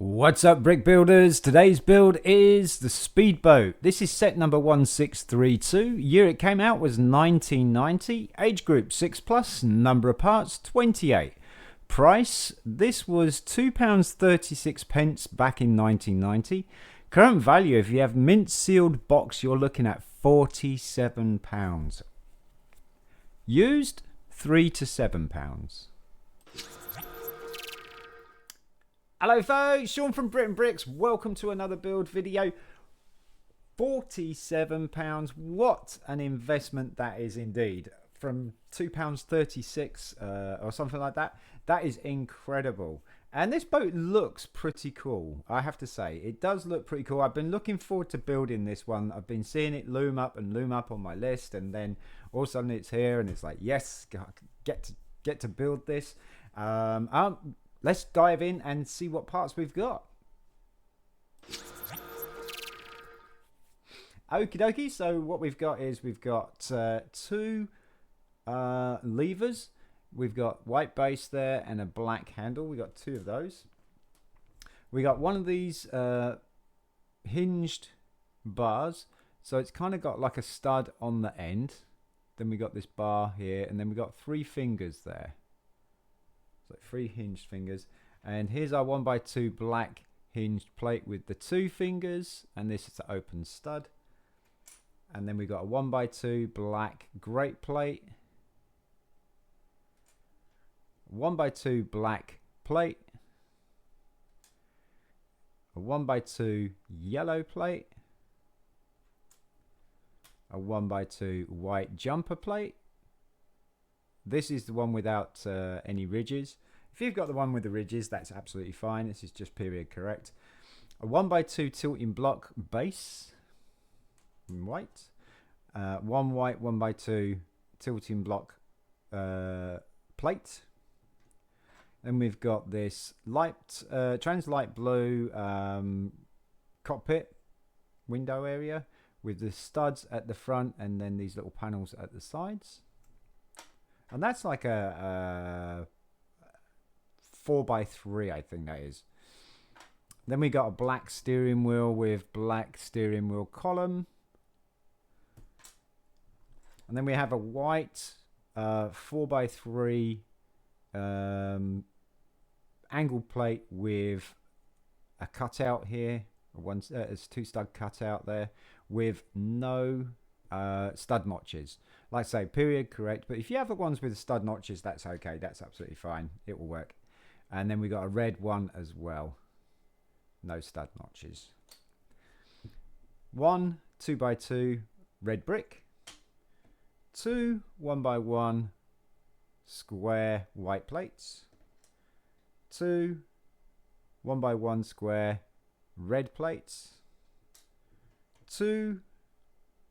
What's up, brick builders? Today's build is the Speedboat. This is set number 1632. Year it came out was 1990. Age group 6+. Number of parts 28. Price, this was £2.36 back in 1990. Current value, if you have mint sealed box, you're looking at £47. Used, £3 to £7. Hello folks, Sean from BRIT'N Bricks. Welcome to another build video. £47. What an investment that is indeed. From £2.36 or something like that. That is incredible. And this boat looks pretty cool, I have to say. It does look pretty cool. I've been looking forward to building this one. I've been seeing it loom up on my list, and then all of a sudden it's here and it's like, yes, get to build this. Let's dive in and see what parts we've got. Okie dokie, so what we've got is we've got two levers. We've got white base there and a black handle. We got two of those. We got one of these hinged bars. So it's kind of got like a stud on the end. Then we got this bar here, and then we got three fingers there. So three hinged fingers, and here's our 1x2 black hinged plate with the two fingers, and this is the open stud. And then we got a 1x2 black grate plate, 1x2 black plate, a 1x2 yellow plate, a 1x2 white jumper plate. This is the one without any ridges. If you've got the one with the ridges, that's absolutely fine. This is just period correct. A 1x2 tilting block base in white. One white 1x2 tilting block plate. Then we've got this light, trans light blue cockpit window area with the studs at the front and then these little panels at the sides. And that's like a 4x3, I think that is. Then we got a black steering wheel with black steering wheel column. And then we have a white 4x3 angle plate with a cutout here. It's two stud cutout there with no stud notches. Like I say, period correct, but if you have the ones with the stud notches, that's okay, that's absolutely fine, it will work. And then we got a red one as well, no stud notches. One 2x2 red brick, two 1x1 square white plates, two 1x1 square red plates, two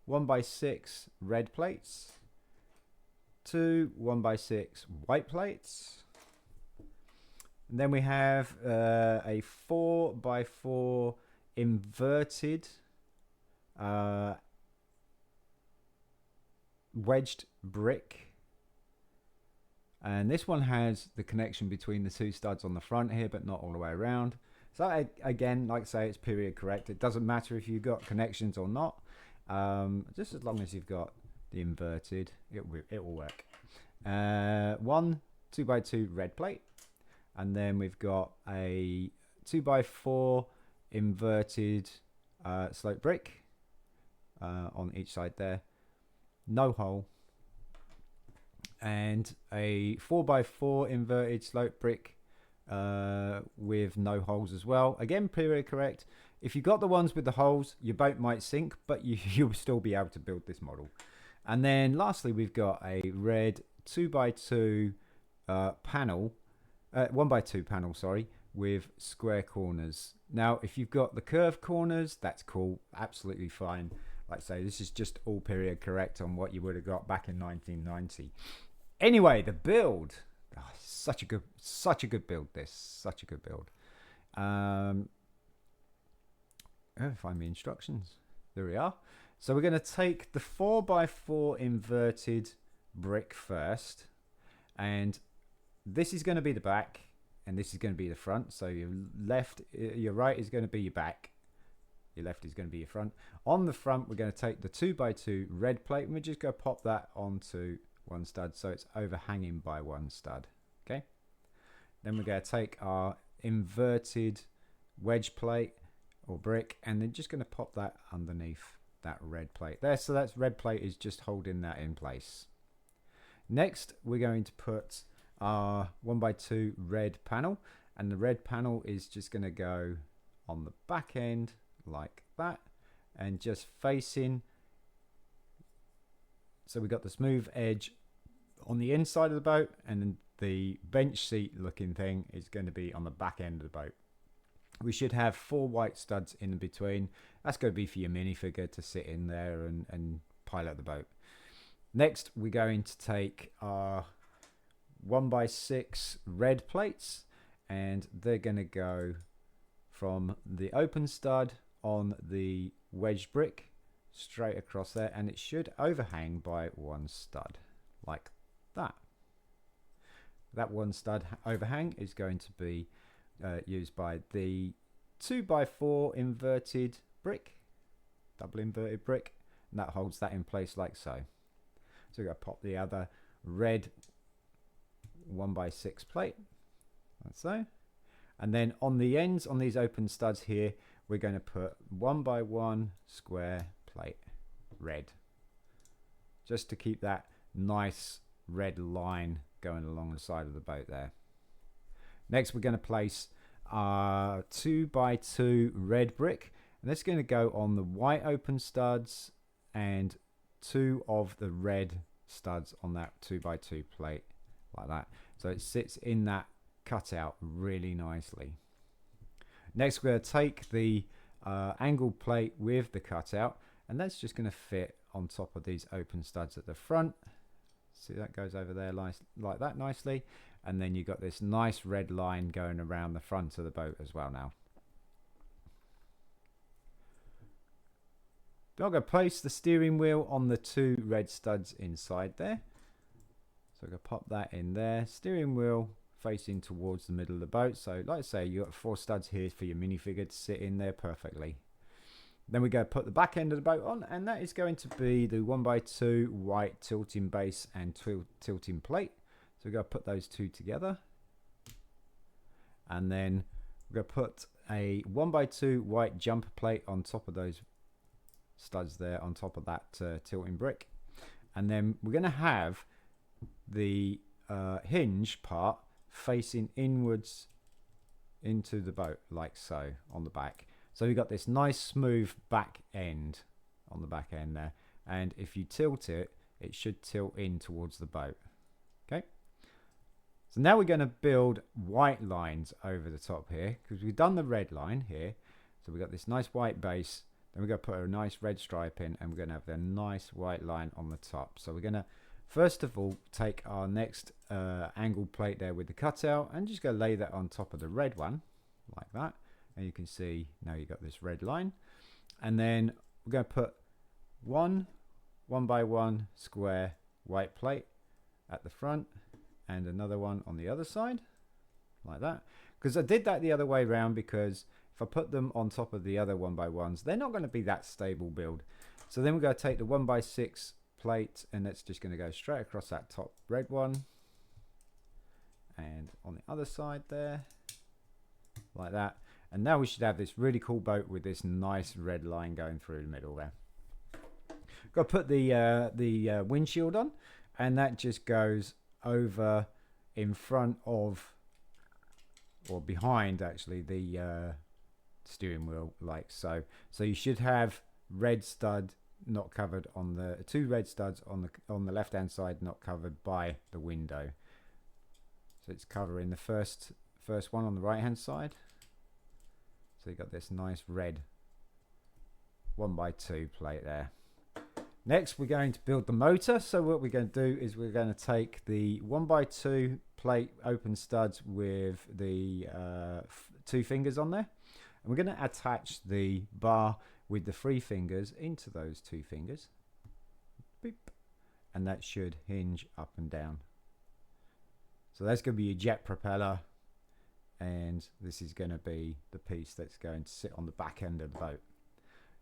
1x6 red plates, two 1x6 white plates, and then we have a 4x4 inverted wedged brick, and this one has the connection between the two studs on the front here, but not all the way around. So again, like I say, it's period correct. It doesn't matter if you've got connections or not. Just as long as you've got the inverted, it will work. One 2x2 red plate, and then we've got a 2x4 inverted slope brick on each side there, no hole, and a 4x4 inverted slope brick with no holes as well. Again, period correct. If you got the ones with the holes, your boat might sink, but you'll still be able to build this model. And then lastly, we've got a red 2x2 panel, 1x2 panel, sorry, with square corners. Now, if you've got the curved corners, that's cool, absolutely fine. Like I say, this is just all period correct on what you would have got back in 1990. Anyway, the build, such a good build. Such a good build. Find the instructions. There we are. So we're going to take the 4x4 inverted brick first, and this is going to be the back. and this is going to be the front. So your right is going to be your back. Your left is going to be your front. On the front, we're going to take the 2x2 red plate, and we're just going to pop that onto one stud so it's overhanging by one stud. Okay. Then we're going to take our inverted wedge plate or brick, and then just going to pop that underneath that red plate there. So that red plate is just holding that in place. Next, we're going to put our 1x2 red panel, and the red panel is just going to go on the back end like that, and just facing, so we got the smooth edge on the inside of the boat, and then the bench seat looking thing is going to be on the back end of the boat. We should have 4 white studs in between. That's going to be for your minifigure to sit in there and pilot the boat. Next, we're going to take our 1x6 red plates, and they're going to go from the open stud on the wedge brick straight across there, and it should overhang by one stud like that. That one stud overhang is going to be used by the 2x4 inverted brick, double inverted brick, and that holds that in place like so. So we're going to pop the other red 1x6 plate like so, and then on the ends on these open studs here, we're going to put 1x1 square plate red, just to keep that nice red line going along the side of the boat there. Next, we're going to place our 2x2 red brick, and that's going to go on the white open studs and 2 of the red studs on that 2x2 plate like that, so it sits in that cutout really nicely. Next, we're going to take the angled plate with the cutout, and that's just going to fit on top of these open studs at the front. See, that goes over there like that nicely, and then you've got this nice red line going around the front of the boat as well now. I'm going to place the steering wheel on the 2 red studs inside there. So I'm going to pop that in there. Steering wheel facing towards the middle of the boat. So like I say, you've got 4 studs here for your minifigure to sit in there perfectly. Then we go put the back end of the boat on, and that is going to be the 1x2 white tilting base and tilting plate. So we're going to put those 2 together. And then we're going to put a 1x2 white jumper plate on top of those studs there, on top of that tilting brick. And then we're going to have the hinge part facing inwards into the boat like so on the back. So we've got this nice smooth back end on the back end there, and if you tilt it, it should tilt in towards the boat. Okay, so now we're going to build white lines over the top here, because we've done the red line here. So we've got this nice white base, then we're going to put a nice red stripe in, and we're going to have a nice white line on the top. So we're going to first of all take our next angled plate there with the cutout, and just go lay that on top of the red one like that. And you can see now you've got this red line, and then we're going to put 1x1 square white plate at the front, and another one on the other side like that, because I did that the other way around, because if I put them on top of the other 1x1s, they're not going to be that stable build. So then we're going to take the 1x6 plate, and that's just going to go straight across that top red one, and on the other side there like that. And now we should have this really cool boat with this nice red line going through the middle there. Got to put the windshield on, and that just goes over in front of, or behind actually, the steering wheel like so. So you should have red stud not covered on the 2 red studs on the left hand side, not covered by the window. So it's covering the first one on the right hand side. So you've got this nice red 1x2 plate there. Next, we're going to build the motor. So what we're going to do is we're going to take the 1x2 plate open studs with the 2 fingers on there, and we're going to attach the bar with the 3 fingers into those 2 fingers. Beep. And that should hinge up and down. So that's going to be your jet propeller and this is going to be the piece that's going to sit on the back end of the boat.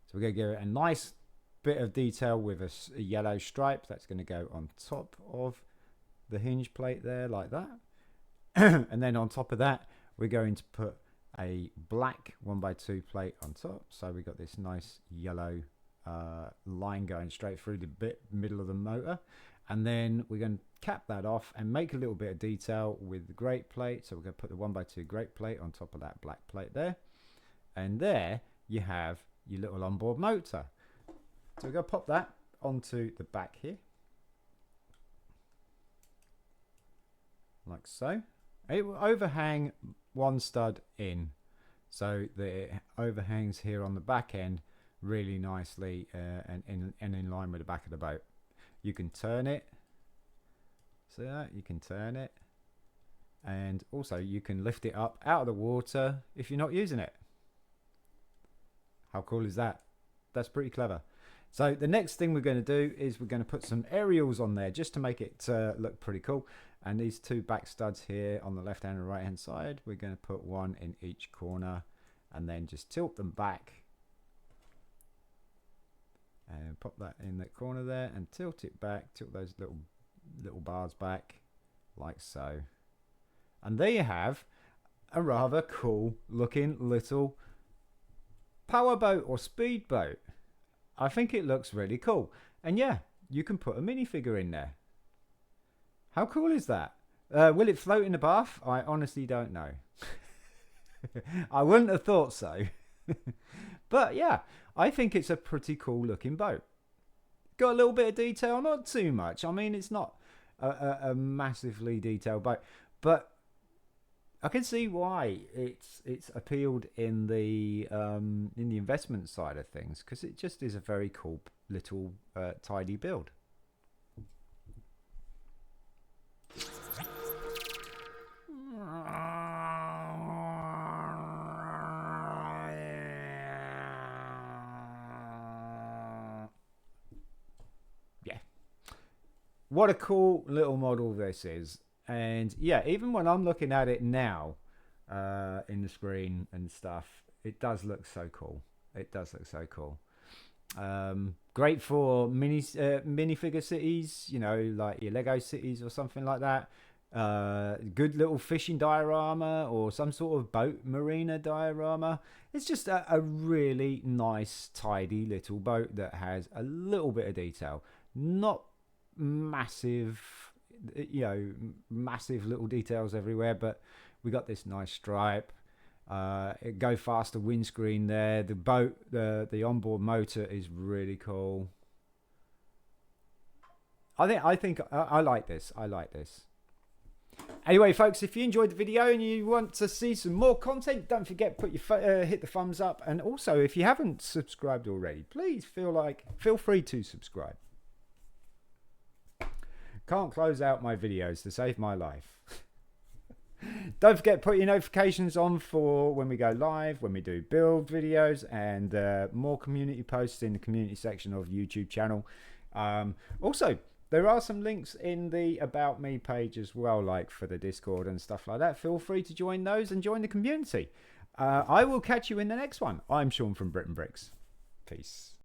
So we're going to give it a nice bit of detail with a yellow stripe that's going to go on top of the hinge plate there, like that. And then on top of that, we're going to put a black 1x2 plate on top. So we got this nice yellow line going straight through the middle of the motor. And then we're going to cap that off and make a little bit of detail with the grate plate. So we're going to put the 1x2 grate plate on top of that black plate there. And there you have your little onboard motor. So we're going to pop that onto the back here. Like so. It will overhang one stud in. So that it overhangs here on the back end really nicely and in line with the back of the boat. You can turn it. See that? You can turn it. And also you can lift it up out of the water if you're not using it. How cool is that? That's pretty clever. So the next thing we're going to do is we're going to put some aerials on there just to make it look pretty cool. And these two back studs here on the left hand and right hand side, we're going to put one in each corner and then just tilt them back. And pop that in that corner there and tilt it back, tilt those little bars back like so. And there you have a rather cool looking little powerboat or speedboat. I think it looks really cool. And yeah, you can put a minifigure in there. How cool is that? Will it float in the bath? I honestly don't know. I wouldn't have thought so. But yeah, I think it's a pretty cool looking boat. Got a little bit of detail, not too much. I mean, it's not a massively detailed boat, but I can see why it's appealed in the investment side of things, because it just is a very cool little tidy build. What a cool little model this is. And yeah, even when I'm looking at it now in the screen and stuff, it does look so cool. It does look so cool. Great for minifigure cities, you know, like your Lego cities or something like that. Good little fishing diorama or some sort of boat marina diorama. It's just a really nice, tidy little boat that has a little bit of detail. Not massive, you know, massive little details everywhere, but we got this nice stripe, go faster windscreen there. The boat, the onboard motor is really cool. I think I like this. I like this. Anyway, folks, if you enjoyed the video and you want to see some more content, don't forget put your hit the thumbs up, and also if you haven't subscribed already, please feel free to subscribe. Can't close out my videos to save my life. Don't forget put your notifications on for when we go live, when we do build videos, and more community posts in the community section of YouTube channel. Also, there are some links in the About Me page as well, like for the Discord and stuff like that. Feel free to join those and join the community. I will catch you in the next one. I'm Sean from BRIT'N Bricks. Peace.